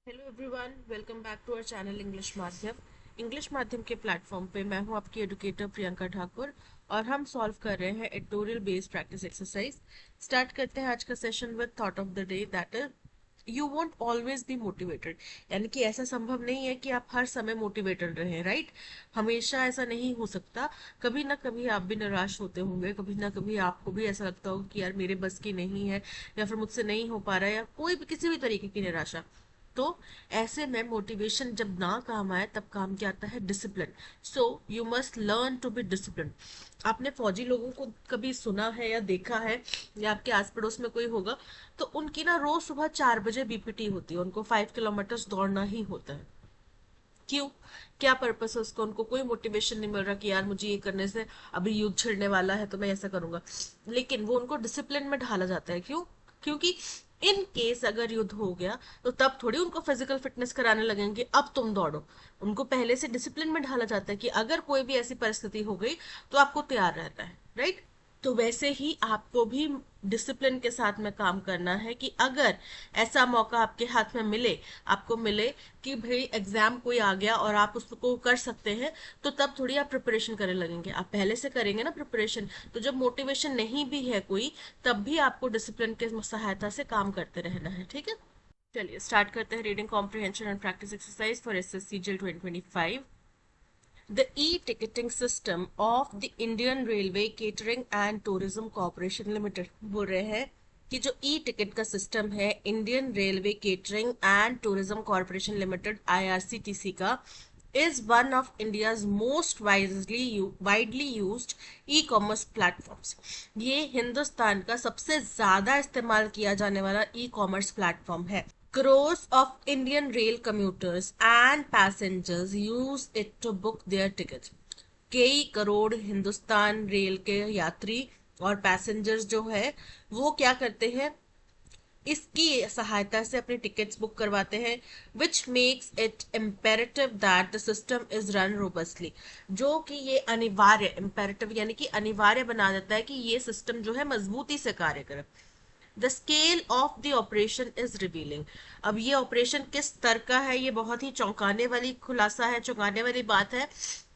Hello everyone, welcome back to our channel English माध्यम के platform पे मैं हूं आपकी एडुकेटर प्रियंका ठाकुर। और हम सॉल्व कर रहे हैं editorial based practice exercise. Start करते हैं आज का session with thought of the day, that is you won't always be motivated. यानी कि ऐसा संभव नहीं है कि आप हर समय मोटिवेटेड रहें, राइट? हमेशा ऐसा नहीं हो सकता। कभी ना कभी आप भी निराश होते होंगे, कभी ना कभी आपको भी ऐसा लगता होगा कि यार मेरे बस की नहीं है, या फिर मुझसे नहीं हो पा रहा है, या कोई भी किसी भी तरीके की निराशा। तो ऐसे में मोटिवेशन जब ना काम आए तब काम क्या आता है? Discipline. So you must learn to be discipline. आपने फौजी लोगों को कभी सुना है या देखा है, या आपके आस पड़ोस में कोई होगा, तो उनकी ना रोज सुबह 4 बजे बीपीटी होती है, उनको 5 किलोमीटर दौड़ना ही होता है। क्यों? क्या पर्पस है उसका? उनको कोई मोटिवेशन नहीं मिल रहा कि यार मुझे ये करने से अभी युद्ध छिड़ने वाला है तो मैं ऐसा करूंगा, लेकिन वो उनको डिसिप्लिन में ढाला जाता है। क्यों? क्योंकि इन केस अगर युद्ध हो गया तो तब थोड़ी उनको फिजिकल फिटनेस कराने लगेंगे अब तुम दौड़ो। उनको पहले से डिसिप्लिन में ढाला जाता है कि अगर कोई भी ऐसी परिस्थिति हो गई तो आपको तैयार रहना है, राइट? तो वैसे ही आपको भी डिसिप्लिन के साथ में काम करना है कि अगर ऐसा मौका आपके हाथ में मिले, आपको मिले कि भाई एग्जाम कोई आ गया और आप उसको कर सकते हैं, तो तब थोड़ी आप प्रिपरेशन करने लगेंगे। आप पहले से करेंगे ना प्रिपरेशन, तो जब मोटिवेशन नहीं भी है कोई, तब भी आपको डिसिप्लिन के सहायता से काम करते रहना है, ठीक है? चलिए स्टार्ट करते हैं reading comprehension and practice exercise for SSC GL 2025। The e-ticketing system of the Indian Railway Catering and Tourism Corporation Limited बोल रहे हैं कि जो ई टिकट का सिस्टम है Indian railway catering and tourism corporation limited IRCTC का, is one of India's most widely used e-commerce platforms। ये हिंदुस्तान का सबसे ज्यादा इस्तेमाल किया जाने वाला ई कॉमर्स प्लेटफॉर्म है। Crores of Indian rail commuters and passengers use it to book their tickets। कई करोड़ हिंदुस्तान रेल के यात्री और पैसेंजर्स जो है वो क्या करते हैं? इसकी सहायता से अपनी टिकट्स बुक करवाते हैं। Which makes it imperative that the system is run robustly. जो कि ये अनिवार्य, इम्पेरेटिव यानी कि अनिवार्य बना देता है कि ये सिस्टम जो है मजबूती से कार्य करे। The scale of the operation is revealing. अब ये ऑपरेशन किस स्तर का है, ये बहुत ही चौंकाने वाली खुलासा है, चौंकाने वाली बात है।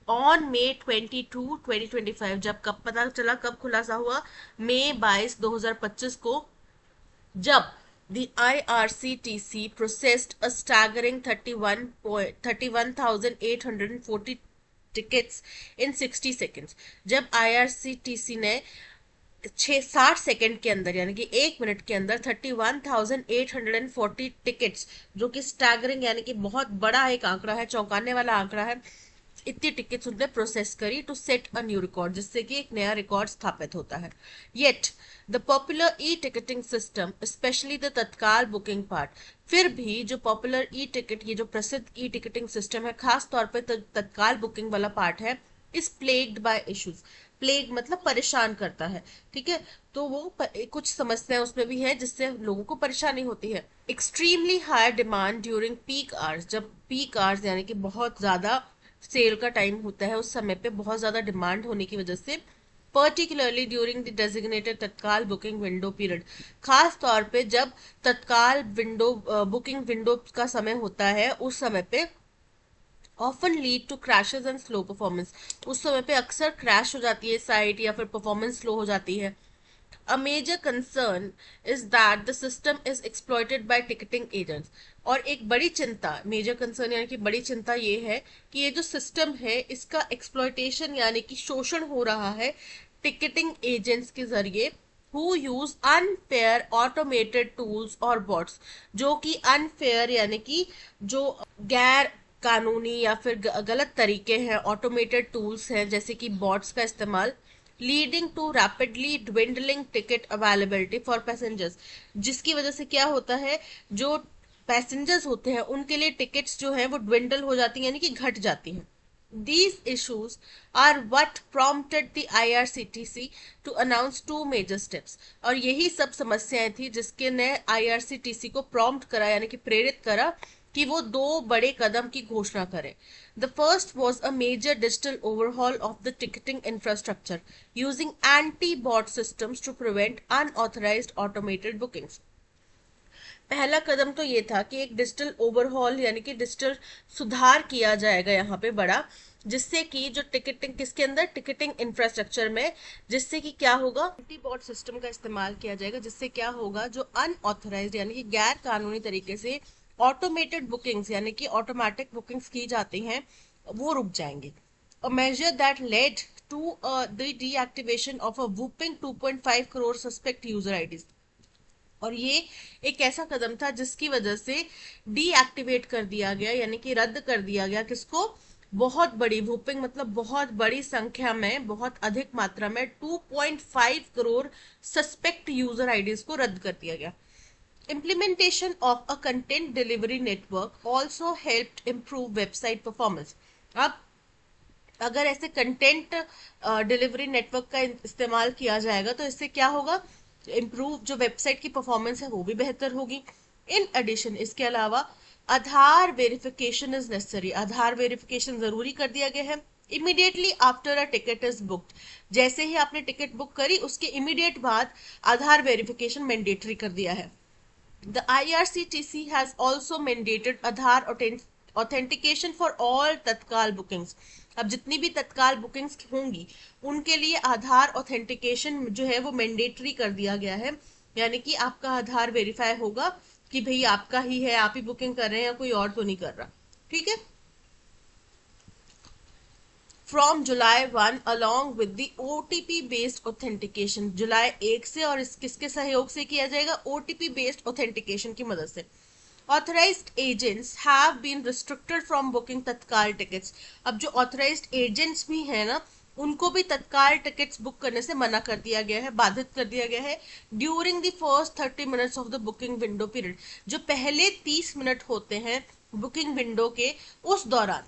ऑन May 22, 2025, जब कब पता चला, कब खुलासा हुआ? May 22, 2025 को, जब the IRCTC processed a staggering 31,840 tickets in 60 seconds। जब IRCTC ने 60 सेकंड के अंदर यानी कि 1 मिनट के अंदर 31,840 टिकट्स, जो कि स्टैगरिंग यानी कि बहुत बड़ा एक आंकड़ा है, चौंकाने वाला आंकड़ा है, इतनी टिकट्स उनने प्रोसेस करी to set a new record, जिससे कि एक नया रिकॉर्ड स्थापित होता है। Yet the popular e ticketing system, specially the Tatkal booking part, फिर भी जो पॉपुलर ई टिकट, ये जो प्रसिद्ध ई टिकटिंग सिस्टम है, खास तौर पर तत्काल बुकिंग वाला पार्ट है, is plagued by issues. Plague मतलब परेशान करता है, ठीक है? तो वो कुछ समस्याएं उसमें भी है जिससे लोगों को परेशानी होती है। Extremely high demand during peak hours, जब पीक आवर्स यानी कि बहुत ज्यादा सेल का टाइम होता है, उस समय पे बहुत ज्यादा डिमांड होने की वजह से, पर्टिकुलरली ड्यूरिंग द डेजिग्नेटेड तत्काल बुकिंग विंडो पीरियड, खास तौर पे जब तत्काल विंडो बुकिंग विंडो का समय होता है, उस समय पे often lead to crashes and slow performance, उस समय पे अक्सर क्रैश हो जाती है साइट, या फिर परफॉर्मेंस स्लो हो जाती है। A major concern is that the system is exploited by ticketing agents। और एक बड़ी चिंता, मेजर कंसर्न यानी कि बड़ी चिंता ये है कि ये जो सिस्टम है इसका एक्सप्लॉयटेशन यानी कि शोषण हो रहा है टिकटिंग एजेंट्स के जरिए, who use unfair automated tools और बॉट्स, जो कि अनफेयर यानी कि जो गैर कानूनी या फिर गलत तरीके हैं, ऑटोमेटेड टूल्स हैं जैसे कि बॉट्स का इस्तेमाल, leading to rapidly dwindling ticket availability for passengers, जिसकी वजह से क्या होता है, जो पैसेंजर्स होते हैं उनके लिए टिकट्स जो है वो ड्विंडल हो जाती हैं, यानी कि घट जाती हैं। These issues are what prompted the IRCTC to announce two major steps। और यही सब समस्याएं थी जिसके ने IRCTC को प्रॉम्प्ट करा यानी कि प्रेरित करा कि वो दो बड़े कदम की घोषणा करें। The first was a major digital overhaul of the ticketing infrastructure using anti-bot systems to prevent unauthorized automated bookings। पहला कदम तो ये था कि एक डिजिटल ओवरहॉल यानी कि डिजिटल सुधार किया जाएगा यहाँ पे बड़ा, जिससे कि जो टिकटिंग किसके अंदर टिकटिंग इंफ्रास्ट्रक्चर में, जिससे कि क्या होगा मल्टी बॉट सिस्टम का इस्तेमाल किया जाएगा, जिससे क्या होगा जो अनऑथराइज्ड यानी कि गैर कानूनी तरीके से ऑटोमेटेड बुकिंग्स यानी कि ऑटोमेटिक बुकिंग्स की जाती हैं वो रुक जाएंगी. A measure that led to the deactivation of a whopping 2.5 crore suspect user IDs. और ये एक ऐसा कदम था जिसकी वजह से डीएक्टिवेट कर दिया गया यानी कि रद्द कर दिया गया किसको, बहुत बड़ी वूपिंग मतलब बहुत बड़ी संख्या में, बहुत अधिक मात्रा में 2.5 करोड़ सस्पेक्ट यूजर आईडीज को रद्द कर दिया गया. Implementation of a content delivery network also helped improve website performance. अब अगर ऐसे कंटेंट डिलीवरी नेटवर्क का इस्तेमाल किया जाएगा तो इससे क्या होगा, इम्प्रूव जो वेबसाइट की परफॉर्मेंस है वो भी बेहतर होगी. इन एडिशन इसके अलावा Aadhaar verification is necessary, Aadhaar verification जरूरी कर दिया गया है. Immediately after a ticket is booked, जैसे ही आपने टिकट बुक करी उसके इमीडिएट बाद आधार वेरिफिकेशन मैंडेटरी कर दिया है. The IRCTC has also mandated Aadhaar authentication for all तत्काल bookings. अब जितनी भी तत्काल बुकिंग्स होंगी उनके लिए आधार ऑथेंटिकेशन जो है वो मैंडेटरी कर दिया गया है, यानी कि आपका आधार वेरीफाई होगा कि भाई आपका ही है, आप ही बुकिंग कर रहे हैं या कोई और तो नहीं कर रहा. ठीक है. From July 1 along with the OTP based authentication, जुलाई 1 से और किसके सहयोग से किया जाएगा, OTP based authentication की मदद से. Authorized agents have been restricted from booking तत्काल टिकट्स. अब जो ऑथराइज्ड एजेंट्स भी हैं ना उनको भी तत्काल टिकट्स बुक करने से मना कर दिया गया है, बाधित कर दिया गया है. During the first 30 minutes of the booking window period, जो पहले 30 मिनट होते हैं बुकिंग विंडो के उस दौरान.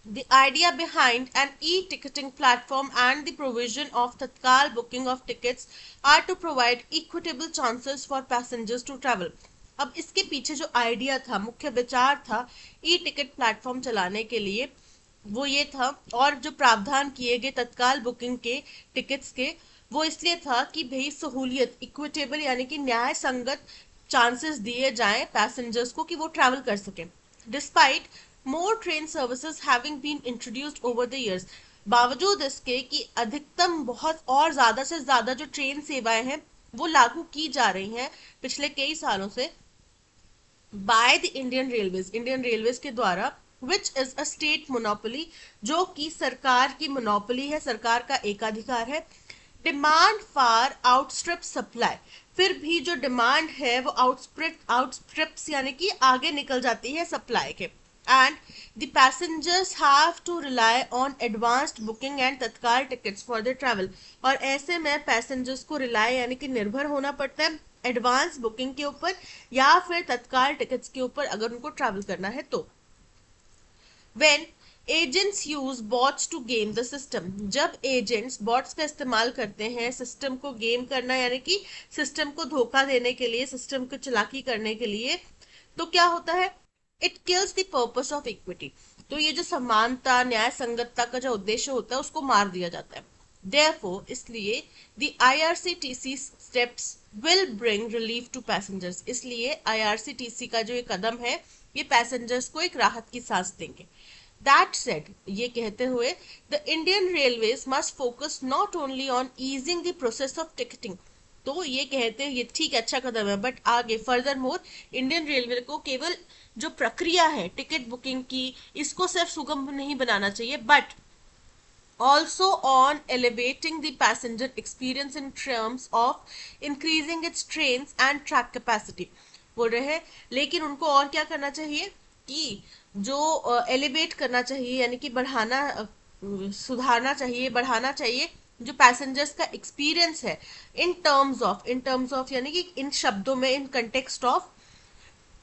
The idea behind an e-ticketing platform and the provision of tatkal booking of tickets are to provide equitable chances for passengers to travel. अब इसके पीछे जो आइडिया था, मुख्य विचार था ई टिकट प्लेटफॉर्म चलाने के लिए वो ये था, और जो प्रावधान किए गए तत्काल बुकिंग के टिकट्स के वो इसलिए था कि भाई सहूलियत इक्विटेबल यानी कि न्याय संगत चांसेस दिए जाएं पैसेंजर्स को कि वो ट्रैवल कर सकें. Despite more train services having been introduced over the years, बावजूद इसके कि अधिकतम बहुत और ज्यादा से ज्यादा जो ट्रेन सेवाएं हैं वो लागू की जा रही हैं पिछले कई सालों से बाय द इंडियन रेलवेज के द्वारा, which is a state monopoly, जो कि सरकार की मोनोपोली है, सरकार का एकाधिकार है. डिमांड फार आउटस्ट्रिप सप्लाई, फिर भी जो डिमांड है वो आउटस्ट्रिप्स यानी कि आगे निकल जाती है सप्लाई के. And the passengers have to rely on advanced booking and तत्काल tickets for their travel. और ऐसे में पैसेंजर्स को रिलाय यानी कि निर्भर होना पड़ता है एडवांस बुकिंग के ऊपर या फिर तत्काल टिकट्स के ऊपर अगर उनको ट्रैवल करना है तो. When agents use bots to game the system, जब एजेंट्स बॉट्स का इस्तेमाल करते हैं सिस्टम को गेम करना यानी कि सिस्टम को धोखा देने के लिए, सिस्टम को चालाकी करने के लिए, तो क्या होता है, it kills the purpose of equity, तो ये जो समानता न्याय संगतता का जो उद्देश्य होता है उसको मार दिया जाता है. Therefore, इसलिए the IRCTC steps will bring relief to passengers, इसलिए IRCTC का जो ये कदम है ये पैसेंजर्स को एक राहत की सांस देंगे. That said, ये कहते हुए the Indian Railways must focus not only on easing the process of ticketing, तो ये कहते हैं ये ठीक है अच्छा कदम है, बट आगे फर्दर मोर इंडियन रेलवे को केवल जो प्रक्रिया है टिकट बुकिंग की इसको सिर्फ सुगम नहीं बनाना चाहिए, but also on elevating the passenger experience in terms of increasing its trains and track capacity. बोल रहे हैं लेकिन उनको और क्या करना चाहिए कि जो एलिवेट करना चाहिए यानी कि बढ़ाना सुधारना चाहिए, बढ़ाना चाहिए जो पैसेंजर्स का एक्सपीरियंस है इन टर्म्स ऑफ यानी कि इन शब्दों में, इन कंटेक्स्ट ऑफ,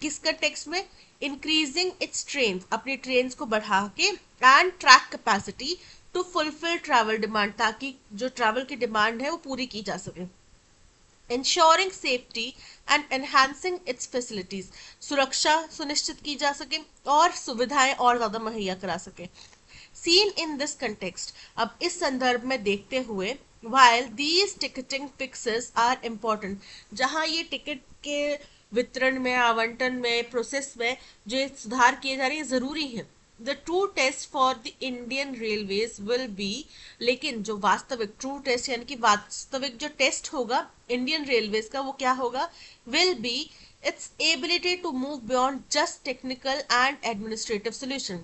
किस कंटेक्स्ट में, इंक्रीजिंग इट्स ट्रेन, अपनी ट्रेन को बढ़ा के, and track capacity to fulfil travel demand, ताकि जो ट्रैवल की डिमांड है वो पूरी की जा सके. Ensuring safety and enhancing it's facilities, सुरक्षा सुनिश्चित की जा सके और सुविधाएं और ज्यादा मुहैया करा सके. Seen in this context, अब इस संदर्भ में देखते हुए, while these ticketing fixes are important, जहां ये टिकट के वितरण में, आवंटन में, प्रोसेस में जो सुधार किए जा रहे हैं जरूरी है। The true test for the Indian railways will be, लेकिन जो वास्तविक ट्रू टेस्ट यानी कि वास्तविक जो टेस्ट होगा इंडियन रेलवेज का वो क्या होगा, will be its ability to move beyond just technical and administrative solution,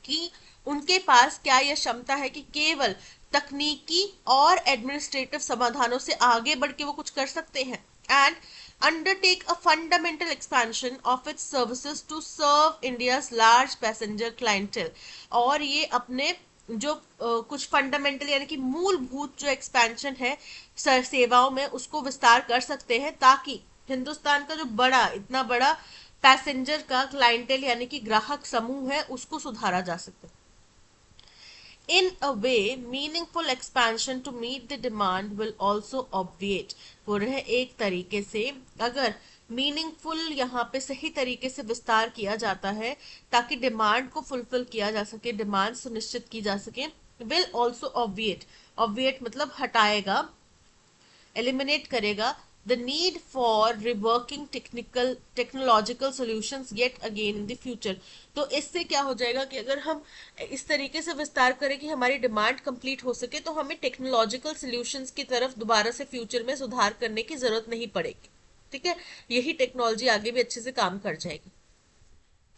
कि उनके पास क्या यह क्षमता है कि केवल तकनीकी और एडमिनिस्ट्रेटिव समाधानों से आगे बढ़ के वो कुछ कर सकते हैं, and undertake a fundamental expansion of its services to serve India's large passenger clientele, और ये अपने जो कुछ फंडामेंटल यानी कि मूलभूत जो एक्सपेंशन है सेवाओं में उसको विस्तार कर सकते हैं, ताकि हिंदुस्तान का जो बड़ा इतना बड़ा पैसेंजर का क्लाइंटेल यानी कि ग्राहक समूह है उसको सुधारा जा सके। In a way, meaningful expansion to meet the demand will also obviate, बोल रहे हैं एक तरीके से अगर मीनिंगफुल यहाँ पे सही तरीके से विस्तार किया जाता है ताकि डिमांड को फुलफिल किया जा सके, डिमांड सुनिश्चित की जा सके, विल ऑल्सो ऑब्विएट, ऑब्विएट मतलब हटाएगा, एलिमिनेट करेगा the need for reworking technological solutions yet again in the future। तो इससे क्या हो जाएगा कि अगर हम इस तरीके से विस्तार करें कि हमारी डिमांड कंप्लीट हो सके तो हमें टेक्नोलॉजिकल सॉल्यूशंस की तरफ दोबारा से फ्यूचर में सुधार करने की जरूरत नहीं पड़ेगी। ठीक है, यही टेक्नोलॉजी आगे भी अच्छे से काम कर जाएगी।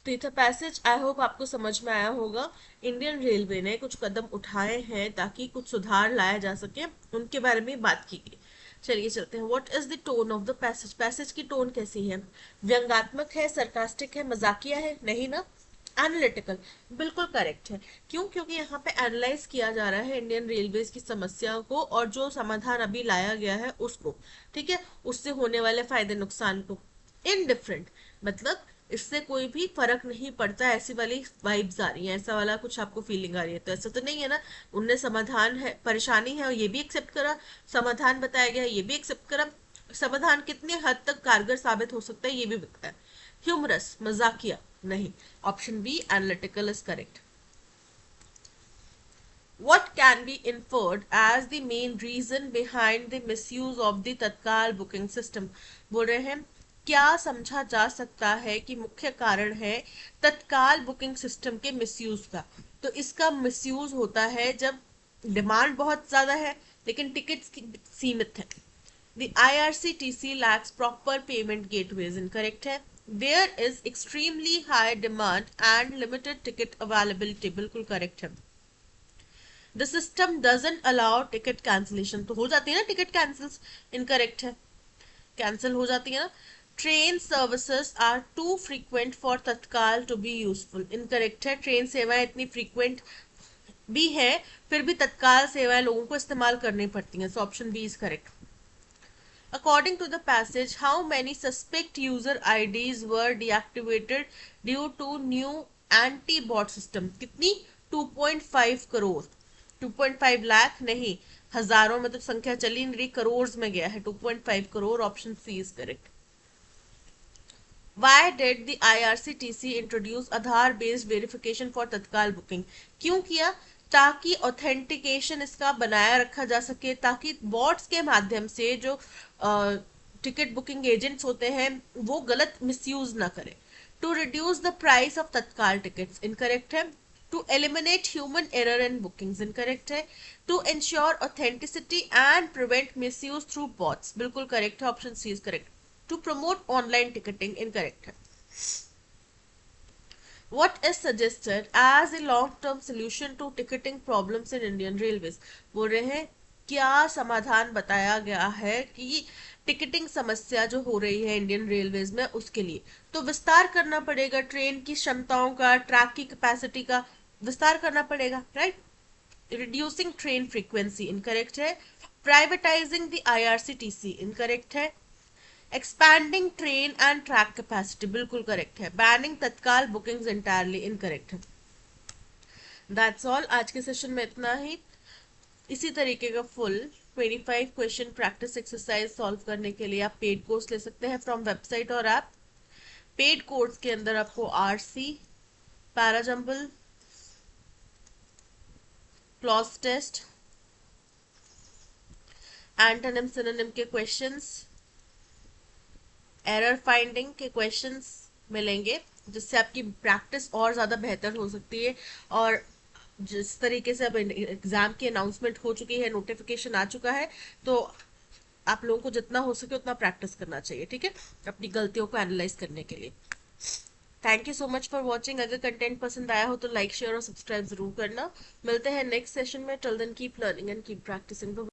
तो ये था पैसेज, आई होप आपको समझ में आया होगा। इंडियन रेलवे ने कुछ कदम उठाए हैं ताकि कुछ सुधार लाया जा सके, उनके बारे में बात की गई। चलिए चलते हैं। What is the tone of the passage, passage की टोन कैसी है, व्यंग्यात्मक है, सरकास्टिक है, मजाकिया है, नहीं ना, एनालिटिकल, बिल्कुल करेक्ट है। क्यों, क्योंकि यहाँ पे एनालाइज किया जा रहा है इंडियन रेलवेज की समस्याओं को और जो समाधान अभी लाया गया है उसको, ठीक है, उससे होने वाले फायदे नुकसान को। इनडिफरेंट मतलब इससे कोई भी फर्क नहीं पड़ता, ऐसी वाली वाइब्स आ रही है, ऐसा वाला कुछ आपको फीलिंग आ रही है, तो ऐसा तो नहीं है ना। उनने समाधान है, परेशानी है और ये भी एक्सेप्ट करा, समाधान बताया गया ये भी एक्सेप्ट करा, समाधान कितने हद तक कारगर साबित हो सकता है ये भी बताया। ह्यूमरस मजाकिया नहीं, option B analytical is correct. What can be inferred as the main reason behind the misuse of the तत्काल बुकिंग सिस्टम, बोल रहे हैं क्या समझा जा सकता है कि मुख्य कारण है तत्काल बुकिंग सिस्टम के मिसयूज का। तो इसका मिसयूज होता है जब डिमांड बहुत ज्यादा है लेकिन टिकट्स सीमित है। The IRCTC lacks proper payment gateways, incorrect है। There is extremely high demand and limited ticket availability, बिल्कुल करेक्ट है। The system doesn't allow ticket cancellation, तो हो जाती है ना टिकट कैंसिल, इनकरेक्ट है, कैंसिल हो जाती है ना। Train services are too frequent for Tatkal to be useful, incorrect है, ट्रेन सेवाएं इतनी फ्रीक्वेंट भी है फिर भी तत्काल सेवाएं लोगों को इस्तेमाल करनी पड़ती हैं, so option B is correct. According to the passage, how many suspect user IDs were deactivated due to new anti-bot system? कितनी, 2.5 करोड़, 2.5 लाख नहीं, हजारों में तो संख्या चली नहीं रही, करोड़ में गया है, 2.5 crore, option C is correct. Why did the IRCTC introduce Aadhaar based verification for तत्काल बुकिंग, क्यों किया, ताकि ऑथेंटिकेशन इसका बनाया रखा जा सके, ताकि बॉट्स के माध्यम से जो टिकट बुकिंग एजेंट्स होते हैं वो गलत मिसयूज ना करें। To reduce the price of Tatkal tickets, incorrect है। To eliminate human error in bookings, incorrect है। To ensure authenticity and prevent misuse through bots, बिल्कुल करेक्ट है, option C is correct. To promote online ticketing, incorrect है। What is suggested as a long-term solution to ticketing problems in Indian Railways, बोल रहे हैं क्या समाधान बताया गया है कि टिकटिंग समस्या जो हो रही है इंडियन रेलवेज में उसके लिए, तो विस्तार करना पड़ेगा ट्रेन की क्षमताओं का, ट्रैक की कैपेसिटी का विस्तार करना पड़ेगा, right. Reducing train frequency, incorrect है। प्राइवेटाइजिंग द IRCTC, इनकरेक्ट है। Expanding train and track capacity, बिल्कुल करेक्ट है। Banning Tatkal bookings entirely, incorrect है। दैट्स ऑल, आज के सेशन में इतना ही। इसी तरीके का full 25 question practice exercise solve करने के लिए आप पेड कोर्स ले सकते हैं फ्रॉम वेबसाइट और ऐप। पेड कोर्स के अंदर आपको RC, parajumble, cloze test, antonym synonym के क्वेश्चंस, एरर फाइंडिंग के क्वेश्चंस मिलेंगे, जिससे आपकी प्रैक्टिस और ज़्यादा बेहतर हो सकती है। और जिस तरीके से अब एग्ज़ाम की अनाउंसमेंट हो चुकी है, नोटिफिकेशन आ चुका है, तो आप लोगों को जितना हो सके उतना प्रैक्टिस करना चाहिए, ठीक है, अपनी गलतियों को एनालाइज करने के लिए। Thank you so much for watching. अगर कंटेंट पसंद आया हो तो लाइक शेयर और सब्सक्राइब जरूर करना। मिलते हैं नेक्स्ट सेशन में। Till then keep learning and keep practising.